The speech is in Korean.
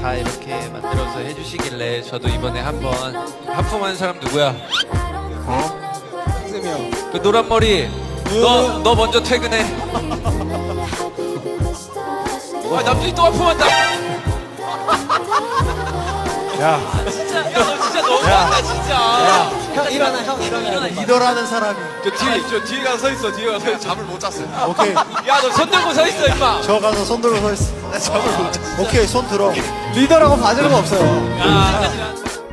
다 이렇게 만들어서 해주시길래 저도 이번에 한번 하품한 사람 누구야? 쌤이 형. 그 노란 머리 너 먼저 퇴근해. 아 남준이 또 하품한다. 야, 진짜 야너 진짜 너무한다 진짜. 형 일어나, 형 일어나. 리더라는 사람이. 저 뒤에 가서 서 있어. 뒤에 가서 잠을 못 잤어. 오케이. 야 너 손 들고 서 있어 임마. 저 가서 손 들고 서 있어. 잠을 못 잤어. 오케이, 손 들어. 리더라고 봐주는 거 없어요. 야